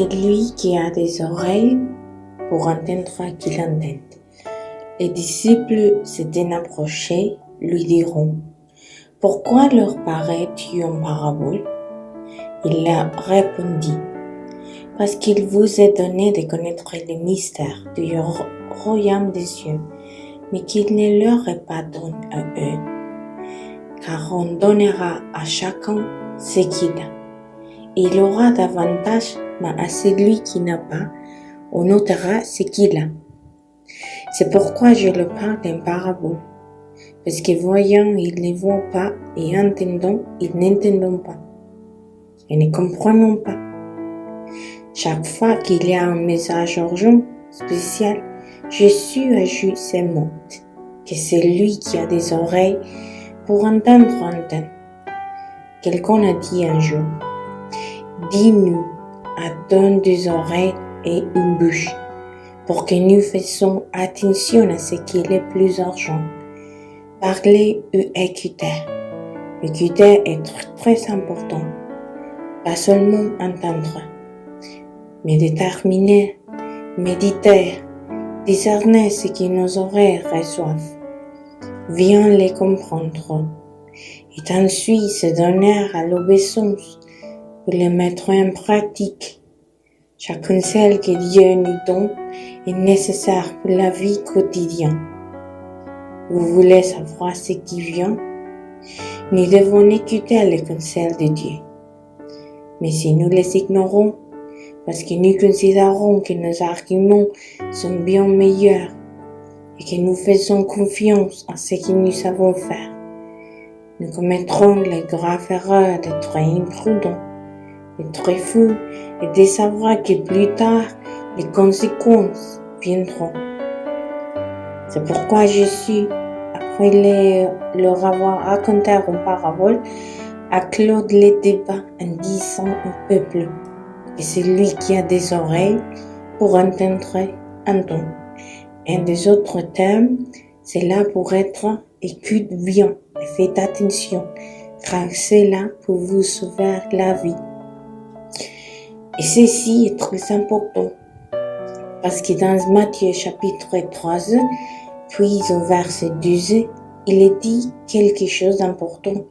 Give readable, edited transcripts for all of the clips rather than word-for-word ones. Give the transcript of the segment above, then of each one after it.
Celui qui a des oreilles pour entendre qu'il entende. Les disciples s'étant approchés, lui diront: Pourquoi leur parlais-tu en parabole? Il leur répondit: Parce qu'il vous est donné de connaître les mystères du royaume des cieux, mais qu'il ne leur est pas donné à eux. Car on donnera à chacun ce qu'il a. Il aura davantage, mais à celui qui n'a pas, on ôtera ce qu'il a. C'est pourquoi je le parle en parabole, parce que voyant, ils ne voient pas, et entendant, ils n'entendent pas, et ne comprennent pas. Chaque fois qu'il y a un message urgent, spécial, Jésus ajoute ces mots, que celui qui a des oreilles pour entendre, entende. Quelqu'un a dit un jour: Dis-nous à donner des oreilles et une bouche, pour que nous fassions attention à ce qui est le plus urgent. Parler ou écouter. Écouter est très important. Pas seulement entendre, mais déterminer, méditer, discerner ce que nos oreilles reçoivent, bien les comprendre, et ensuite se donner à l'obéissance pour les mettre en pratique. Chaque conseil que Dieu nous donne est nécessaire pour la vie quotidienne. Vous voulez savoir ce qui vient? Nous devons écouter les conseils de Dieu. Mais si nous les ignorons, parce que nous considérons que nos arguments sont bien meilleurs et que nous faisons confiance à ce que nous savons faire, nous commettrons la grave erreur d'être imprudents, d'être fous et de savoir que plus tard, les conséquences viendront. C'est pourquoi Jésus, après leur avoir raconté en parabole, a clos le débat en disant au peuple que celui qui a des oreilles pour entendre, entend. En des autres termes, c'est là pour être écoute bien et faites attention, car c'est là pour vous sauver la vie. Et ceci est très important, parce que dans Matthieu chapitre 3, puis au verset 12, il est dit quelque chose d'important,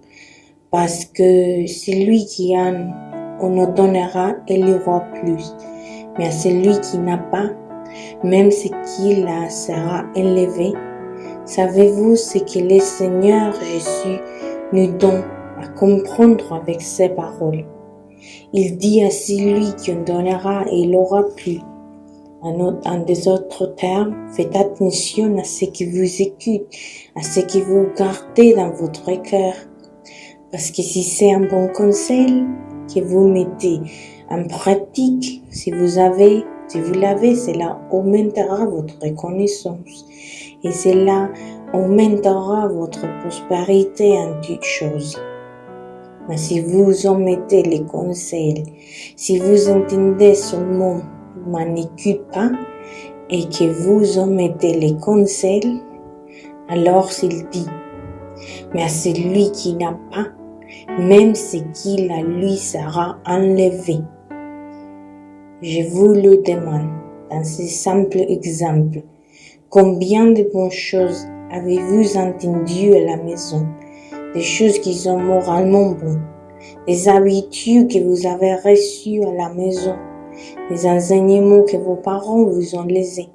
parce que celui qui en on donnera, il y aura plus. Mais à celui qui n'a pas, même ce qu'il a sera élevé. Savez-vous ce que le Seigneur Jésus nous donne à comprendre avec ses paroles? Il dit à celui qui en donnera, il aura plus. En des autres termes, faites attention à ce qui vous écoute, à ce que vous gardez dans votre cœur. Parce que si c'est un bon conseil que vous mettez en pratique, si vous l'avez, cela augmentera votre connaissance. Et cela augmentera votre prospérité en toutes choses. Mais si vous omettez les conseils, si vous entendez seulement, mais n'écoutez pas, et que vous omettez les conseils, alors il dit: mais à celui qui n'a pas, même ce qu'il a lui sera enlevé. Je vous le demande, dans ce simple exemple, combien de bonnes choses avez-vous entendues à la maison, des choses qui sont moralement bonnes, des habitudes que vous avez reçues à la maison, des enseignements que vos parents vous ont laissés,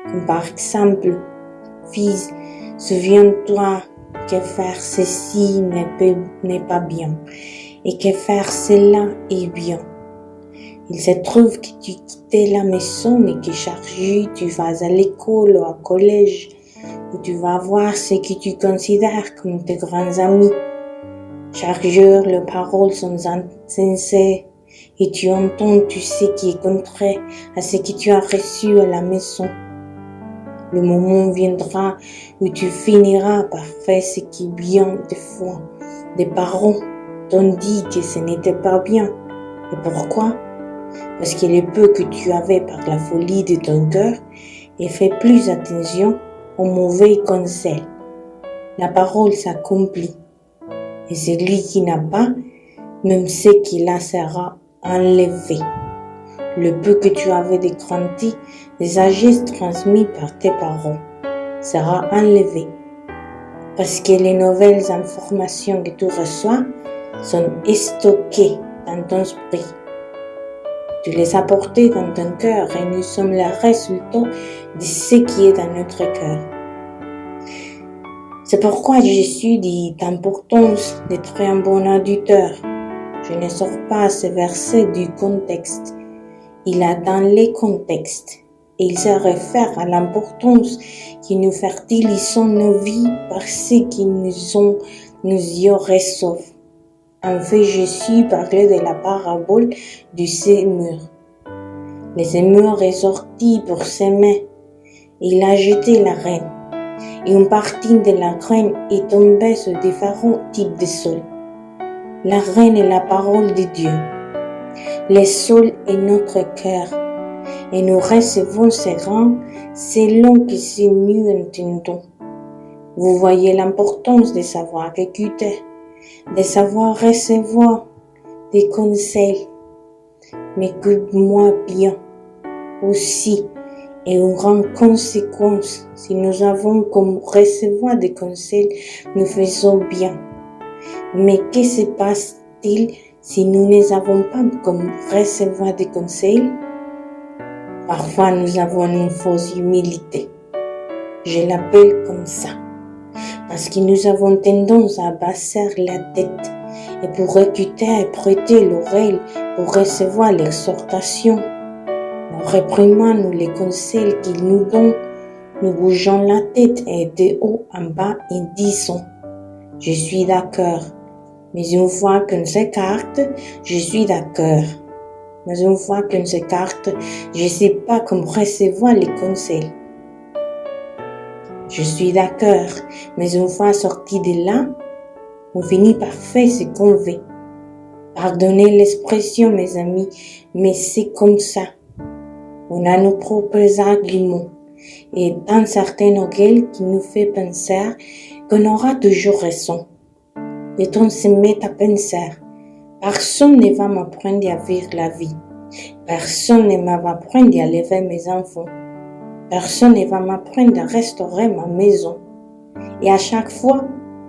comme par exemple: Fils, souviens-toi que faire ceci n'est pas bien, et que faire cela est bien. Il se trouve que tu quittais la maison et que chaque jour tu vas à l'école ou au collège, où tu vas voir ce que tu considères comme tes grands amis. Chaque jour, les paroles sont insensées et tu entends tout ce qui est contraire à ce que tu as reçu à la maison. Le moment viendra où tu finiras par faire ce qui est bien des fois. Des parents t'ont dit que ce n'était pas bien. Et pourquoi? Parce que le peu que tu avais par la folie de ton cœur, et fais plus attention aux mauvais conseils. La parole s'accomplit. Et celui qui n'a pas, même ce qu'il a sera enlevé. le peu que tu avais de grandi, des sagesses transmises par tes parents, sera enlevé. Parce que les nouvelles informations que tu reçois sont stockées dans ton esprit. Tu les as portées dans ton cœur et nous sommes le résultat de ce qui est dans notre cœur. C'est pourquoi Jésus dit l'importance d'être un bon auditeur. Je ne sors pas ce verset du contexte. Il est dans les contextes. Et il se réfère à l'importance que nous fertilisons nos vies par ce qui nous y reçoivent. En fait, Jésus parlait de la parabole du sémeur. Le sémeur est sorti pour s'aimer. Il a jeté la graine. Et une partie de la graine est tombée sur différents types de sol. La graine est la parole de Dieu. Le sol est notre cœur. Et nous recevons ces grains selon que ce nous entendons. Vous voyez l'importance de savoir écouter, de savoir recevoir des conseils. Mais écoute-moi bien aussi. Et une grande conséquence, si nous avons comme recevoir des conseils, nous faisons bien. Mais que se passe-t-il si nous ne avons pas comme recevoir des conseils? Parfois, nous avons une fausse humilité. Je l'appelle comme ça. Parce que nous avons tendance à baisser la tête. Et pour écouter et prêter l'oreille, pour recevoir l'exhortation, nous réprimons nous les conseils qu'il nous donne, nous bougeons la tête et de haut en bas et disons « Je suis d'accord ». Mais une fois qu'on s'écarte, je suis d'accord. Mais une fois qu'on s'écarte, je ne sais pas comment recevoir les conseils. Je suis d'accord, mais une fois sorti de là, on finit par faire ce qu'on veut. Pardonnez l'expression, mes amis, mais c'est comme ça. On a nos propres arguments et un certain orgueil qui nous fait penser qu'on aura toujours raison. Et on se met à penser, personne ne va m'apprendre à vivre la vie. Personne ne va m'apprendre à élever mes enfants. Personne ne va m'apprendre à restaurer ma maison. Et à chaque fois,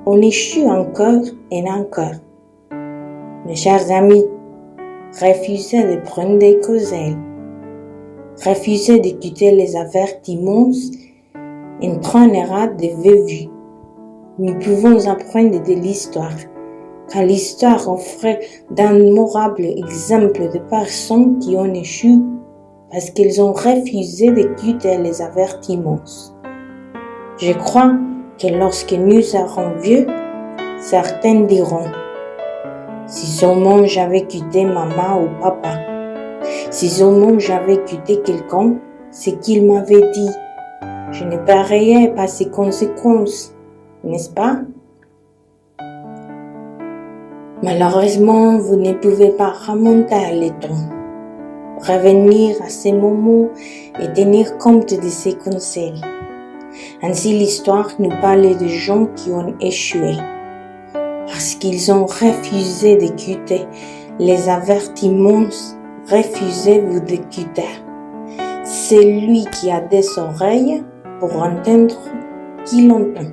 on échoue encore et encore. Mes chers amis, refusez de prendre des conseils. Refusez d'écouter les avertissements entraînera de vue. Nous pouvons apprendre de l'histoire, car l'histoire offre d'admirables exemples de personnes qui ont échoué parce qu'ils ont refusé d'écouter les avertissements. Je crois que lorsque nous serons vieux, certains diront « Si seulement j'avais écouté maman ou papa, si seulement j'avais écouté quelqu'un, ce qu'il m'avait dit, je ne paierais pas ses conséquences, n'est-ce pas ?» Malheureusement, vous ne pouvez pas remonter le temps, revenir à ces moments et tenir compte de ces conseils. Ainsi, l'histoire nous parle de gens qui ont échoué parce qu'ils ont refusé d'écouter les avertissements. Refusez-vous d'écouter. Celui qui a des oreilles pour entendre, qu'il entend.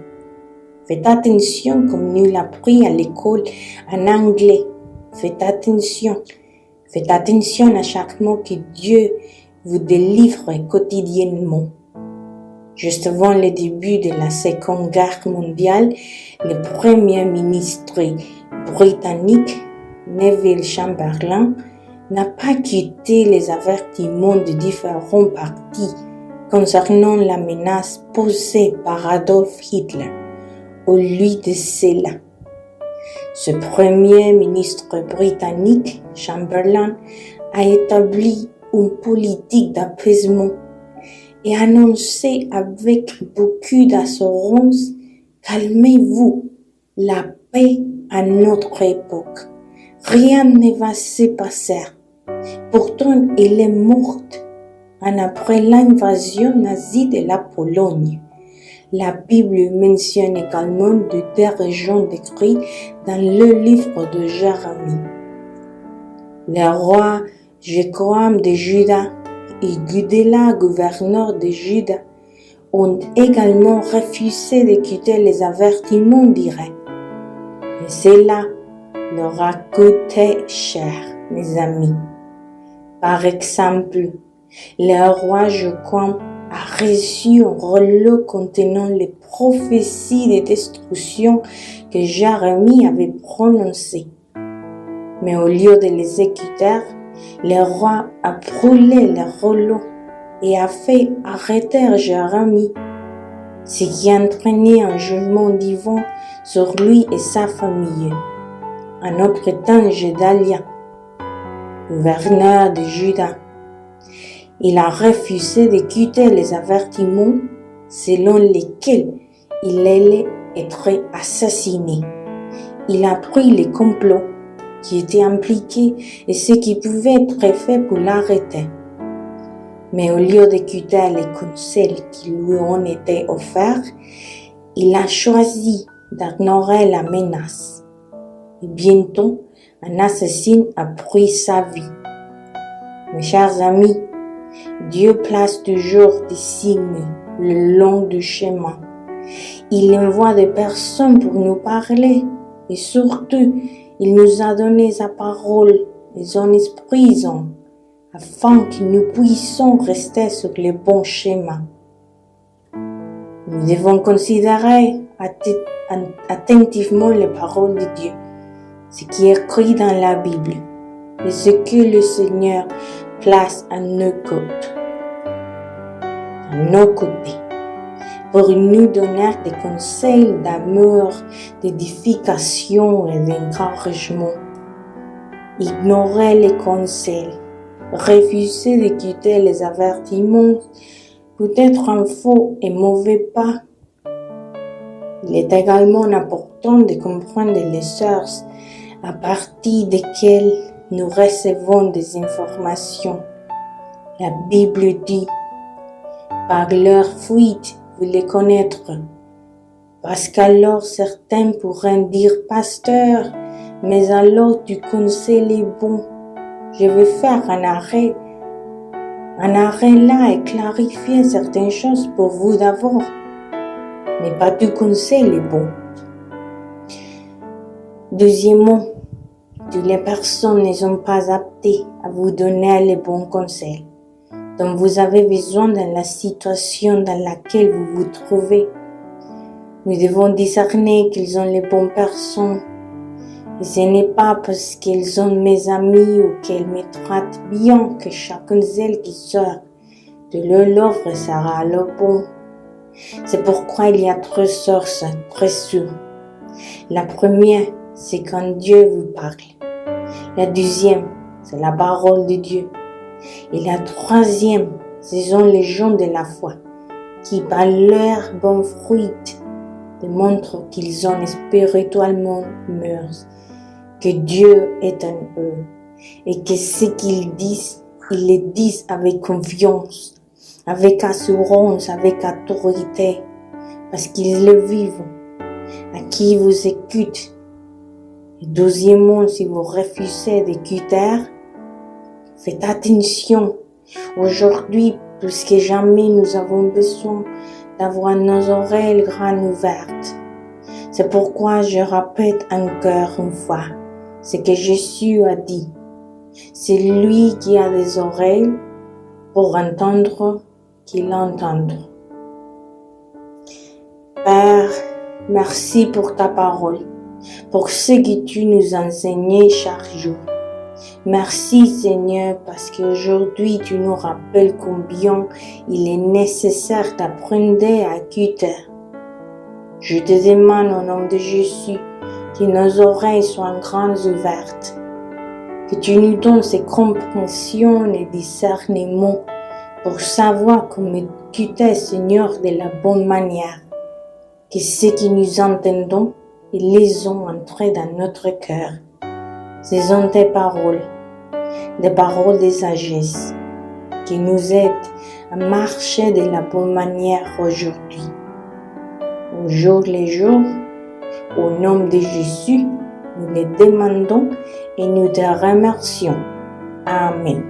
Faites attention comme nous l'a appris à l'école en anglais. Faites attention. Faites attention à chaque mot que Dieu vous délivre quotidiennement. Juste avant le début de la Seconde Guerre mondiale, le Premier ministre britannique, Neville Chamberlain, n'a pas quitté les avertissements de différents partis concernant la menace posée par Adolf Hitler. Au lieu de cela, ce Premier ministre britannique, Chamberlain, a établi une politique d'apaisement et annoncé avec beaucoup d'assurance « Calmez-vous, la paix à notre époque. Rien ne va se passer. » Pourtant, elle est morte après l'invasion nazie de la Pologne. La Bible mentionne également de deux régions décrites dans le livre de Jérémie. Le roi Jécoam de Juda et Gudéla, gouverneur de Juda, ont également refusé d'écouter les avertissements directs. Et cela leur a coûté cher, mes amis. Par exemple, le roi Jécoam a reçu un rouleau contenant les prophéties de destruction que Jérémie avait prononcées. Mais au lieu de les écouter, le roi a brûlé le rouleau et a fait arrêter Jérémie, ce qui a entraîné un jugement divin sur lui et sa famille. En notre temps, Gédalia, gouverneur de Juda, il a refusé d'écouter les avertissements selon lesquels il allait être assassiné. Il a pris les complots qui étaient impliqués et ce qui pouvait être fait pour l'arrêter. Mais au lieu d'écouter les conseils qui lui ont été offerts, il a choisi d'ignorer la menace. Et bientôt, un assassin a pris sa vie. Mes chers amis, Dieu place toujours des signes le long du chemin. Il envoie des personnes pour nous parler et surtout, il nous a donné sa parole et son Esprit Saint afin que nous puissions rester sur le bon chemin. Nous devons considérer attentivement les paroles de Dieu, ce qui est écrit dans la Bible et ce que le Seigneur place à nos côtés, pour nous donner des conseils d'amour, d'édification et d'encouragement. Ignorer les conseils, refuser d'écouter les avertissements peut être un faux et mauvais pas. Il est également important de comprendre les sources à partir desquelles nous recevons des informations. La Bible dit, par leurs fuites, vous les connaîtrez. Parce qu'alors certains pourraient dire, pasteur, mais alors tu connais les bons. Je vais faire un arrêt là et clarifier certaines choses pour vous d'abord. Mais pas tu connais les bons. Deuxièmement, toutes les personnes ne sont pas aptées à vous donner les bons conseils dont vous avez besoin dans la situation dans laquelle vous vous trouvez. Nous devons discerner qu'ils ont les bonnes personnes. Et ce n'est pas parce qu'ils sont mes amis ou qu'elles me traitent bien que chacune d'elles qui sort de leur offre sera le bon. C'est pourquoi il y a trois sources très sûres. La première, c'est quand Dieu vous parle. La deuxième, c'est la parole de Dieu. Et la troisième, ce sont les gens de la foi qui, par leurs bons fruits, démontrent qu'ils sont spirituellement mûrs, que Dieu est en eux et que ce qu'ils disent, ils le disent avec confiance, avec assurance, avec autorité, parce qu'ils le vivent, à qui vous écoutent. Et deuxièmement, si vous refusez d'écouter, faites attention. Aujourd'hui, plus que jamais, nous avons besoin d'avoir nos oreilles grandes ouvertes. C'est pourquoi je répète encore une fois ce que Jésus a dit. C'est lui qui a des oreilles pour entendre, qu'il entende. Père, merci pour ta parole, pour ce que tu nous enseignes chaque jour. Merci Seigneur parce qu'aujourd'hui tu nous rappelles combien il est nécessaire d'apprendre à écouter. Je te demande au nom de Jésus que nos oreilles soient grandes ouvertes, que tu nous donnes ces compréhensions et discernements pour savoir comment écouter Seigneur de la bonne manière, que ce que nous entendons et laissons entrer dans notre cœur. Ce sont tes paroles, des paroles de sagesse, qui nous aident à marcher de la bonne manière aujourd'hui. Au jour le jour, au nom de Jésus, nous le demandons et nous te remercions. Amen.